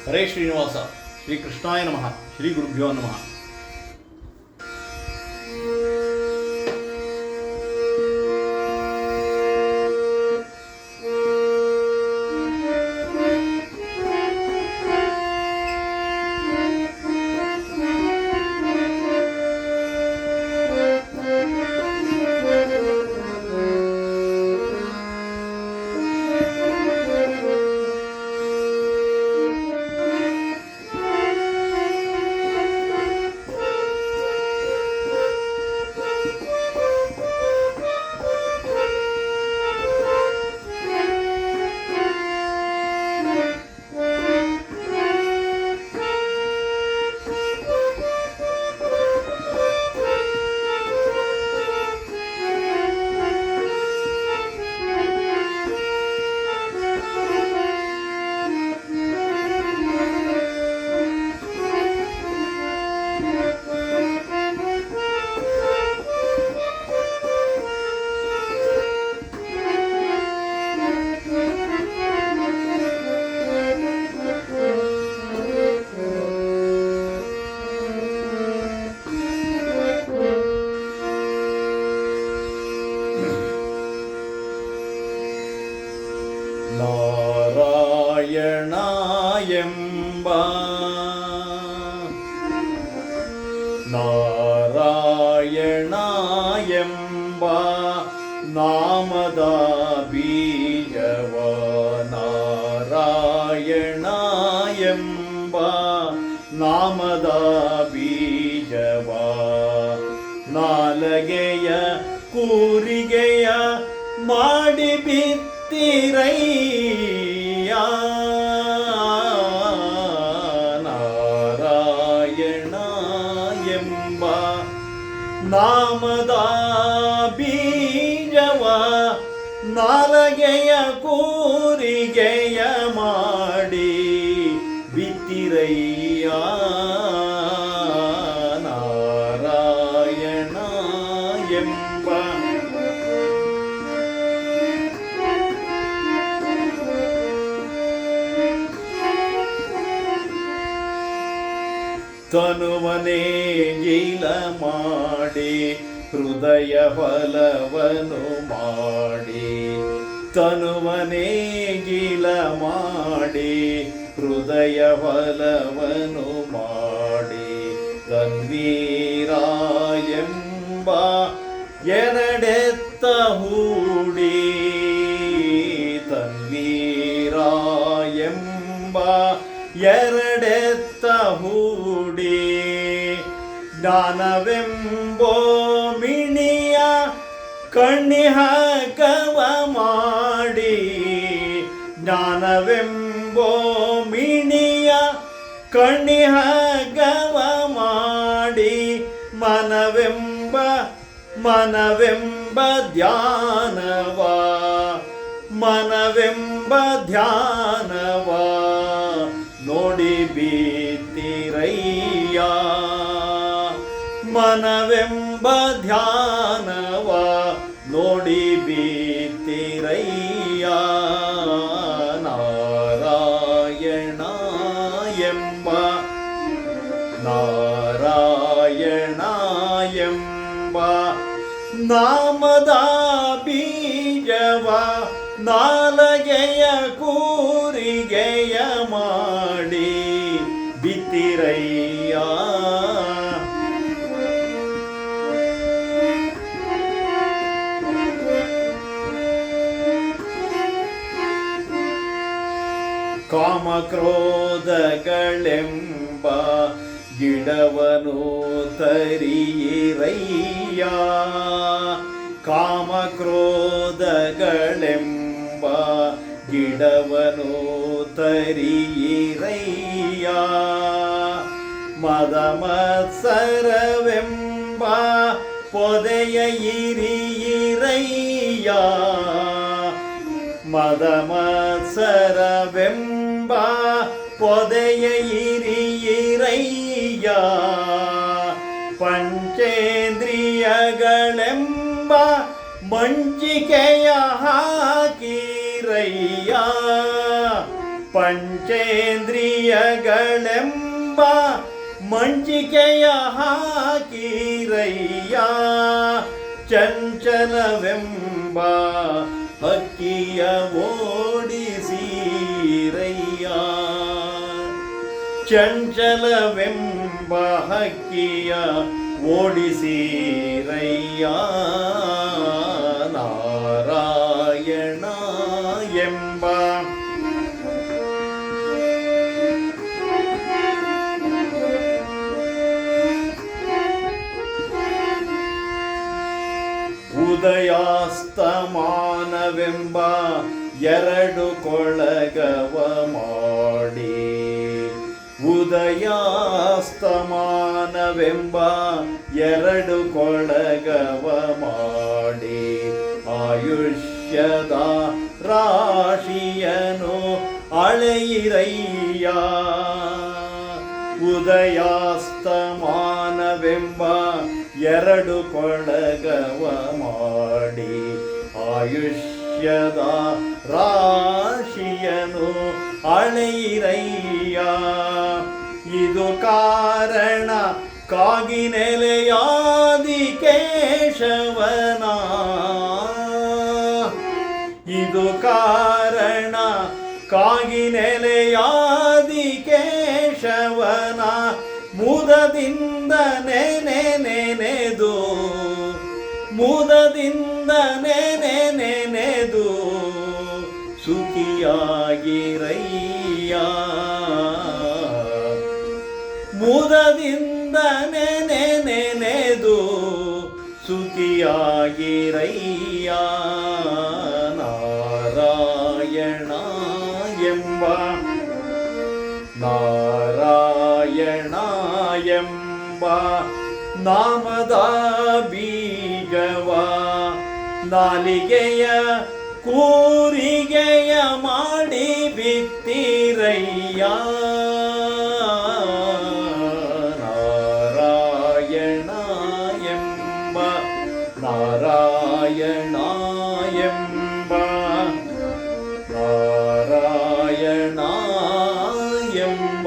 ಹರೇ ಶ್ರೀನಿವಾಸ. ಶ್ರೀ ಕೃಷ್ಣಾಯ ನಮಃ. ಶ್ರೀ ಗುರುಭ್ಯೋ ನಮಃ. ನಾರಾಯಣಾಯೆಂಬ ನಾಮದ ಬೀಜವ, ನಾರಾಯಣಾಯೆಂಬ ನಾಮದ ಬೀಜವ, ನಾಲಗೆಯ ಕೂರಿಗೆಯ ಮಾಡಿ ಬಿತ್ತಿರಯ್ಯ. ನಾರಾಯಣ ಎಂಬ ನಾಮದ ಬೀಜವ, ನಾಲಗೆಯ ಕೂರಿಗೆಯ ಮಾಡಿ ಬಿತ್ತಿರಯ್ಯ. ನಾರಾಯಣ ಎಂಬ ತನುವನೇ ಗೀಲ ಮಾಡಿ ಹೃದಯ ಫಲವನು ಮಾಡಿ, ತನುವನೇ ಗೀಲ ಮಾಡಿ ಹೃದಯ ಫಲವನು ಮಾಡಿ, ತನ್ವೀರ ಎಂಬ ಎರಡೆತ್ತ ಹೂಡಿ, ತನ್ವೀರ ಎಂಬ ಎರಡೆತ್ತ ಹೂಡಿ, ಜ್ಞಾನವೆಂಬೋ ಮಿಣಿಯ ಕಣ್ಣಿಹಾಕವ ಮಾಡಿ, ಜ್ಞಾನವೆಂಬೋ ಮಿಣಿಯ ಕಣ್ಣಿಹಾಕವ ಮಾಡಿ, ಮನವೆಂಬ ಧ್ಯಾನವ, ಮನವೆಂಬ ಧ್ಯಾನವ ನೋಡಿ ಬೀತಿರಯ್ಯ. ಮನವೆಂಬ ಧ್ಯಾನವ ನೋಡಿ ಬೀತಿರಯ್ಯ. ನಾರಾಯಣ ಎಂಬ ನಾರಾಯಣ ಎಂಬ ನಾಮದ ಬೀಜವ, ನಾಲಗೆಯ ಕೂರಿಗೆಯ ಮಾಡಿ ಬಿತ್ತಿರಯ್ಯ. ಕಾಮಕ್ರೋಧಗಳೆಂಬ ಗಿಡವನು ತರಿಯಿರಯ್ಯ. ಕಾಮಕ್ರೋಧಗಳೆಂಬ ಗಿಡವನು ತರಿಯಿರಯ್ಯ. ಮದ ಮತ್ಸರವೆಂಬ ಪೊದೆಯ ಇರಿಯಿರಯ್ಯ. ಮದ ಮತ್ಸರವೆಂಬ ಪೊದೆಯ ಇರಿಯಿರಯ್ಯ. ಪಂಚೇಂದ್ರಿಯಗಳೆಂಬ ಮಂಚಿಕೆಯ ಹಾಕಿರಯ್ಯ. ಪಂಚೇಂದ್ರಿಯಗಳೆಂಬ ಮಂಚಿಕೆಯ ಹಾಕಿರಯ್ಯ, ಚಂಚಲವೆಂಬ ಹಕ್ಕಿಯ ಓಡಿಸಿರಯ್ಯ, ಚಂಚಲವೆಂಬ ಹಕ್ಕಿಯ ಓಡಿಸಿರಯ್ಯ. ನಾರಾಯಣ ಎಂಬ ಉದಯಾಸ್ತಮಾನವೆಂಬ ಎರಡು ಕೊಳಗವ ಮಾಡಿ, ಉದಯಾಸ್ತಮಾನವೆಂಬ ಎರಡು ಕೊಳಗವ ಮಾಡಿ, ಆಯುಷ್ಯದ ರಾಶಿಯನು ಅಳೆಯಿರಯ್ಯ, ಉದಯಾಸ್ತಮಾನವೆಂಬ ಎರಡು ಕೊಳಗವ ಮಾಡಿ, ಆಯುಷ್ಯದ ರಾಶಿಯನು ಅಳೆಯಿರಯ್ಯ. ಇದು ಕಾರಣ ಕಾಗಿ ನೆಲೆಯಾದಿ ಕೇಶವನ, ಇದು ಕಾರಣ ಕಾಗಿ ನೆಲೆಯಾದಿ ಕೇಶವನ, ಮುದದಿಂದ ನೆನೆದು, ಮುದದಿಂದ ನೆನೆದು ಸುಖಿಯಾಗಿರಯ್ಯ, ಮುದದಿಂದ ನೆನೆದು ಸುಖಿಯಾಗಿರಯ್ಯ. ನಾರಾಯಣ ಎಂಬ ನಾರಾಯಣ ಎಂಬ ನಾಮದ ಬೀಜವ ನಾಲಿಗೆಯ ಕೂರಿಗೆಯ ಮಾಡಿ ಬಿತ್ತಿರಯ್ಯ, ನಾರಾಯಣ ಎಂಬ ನಾರಾಯಣ ಎಂಬ ನಾರಾಯಣ ಎಂಬ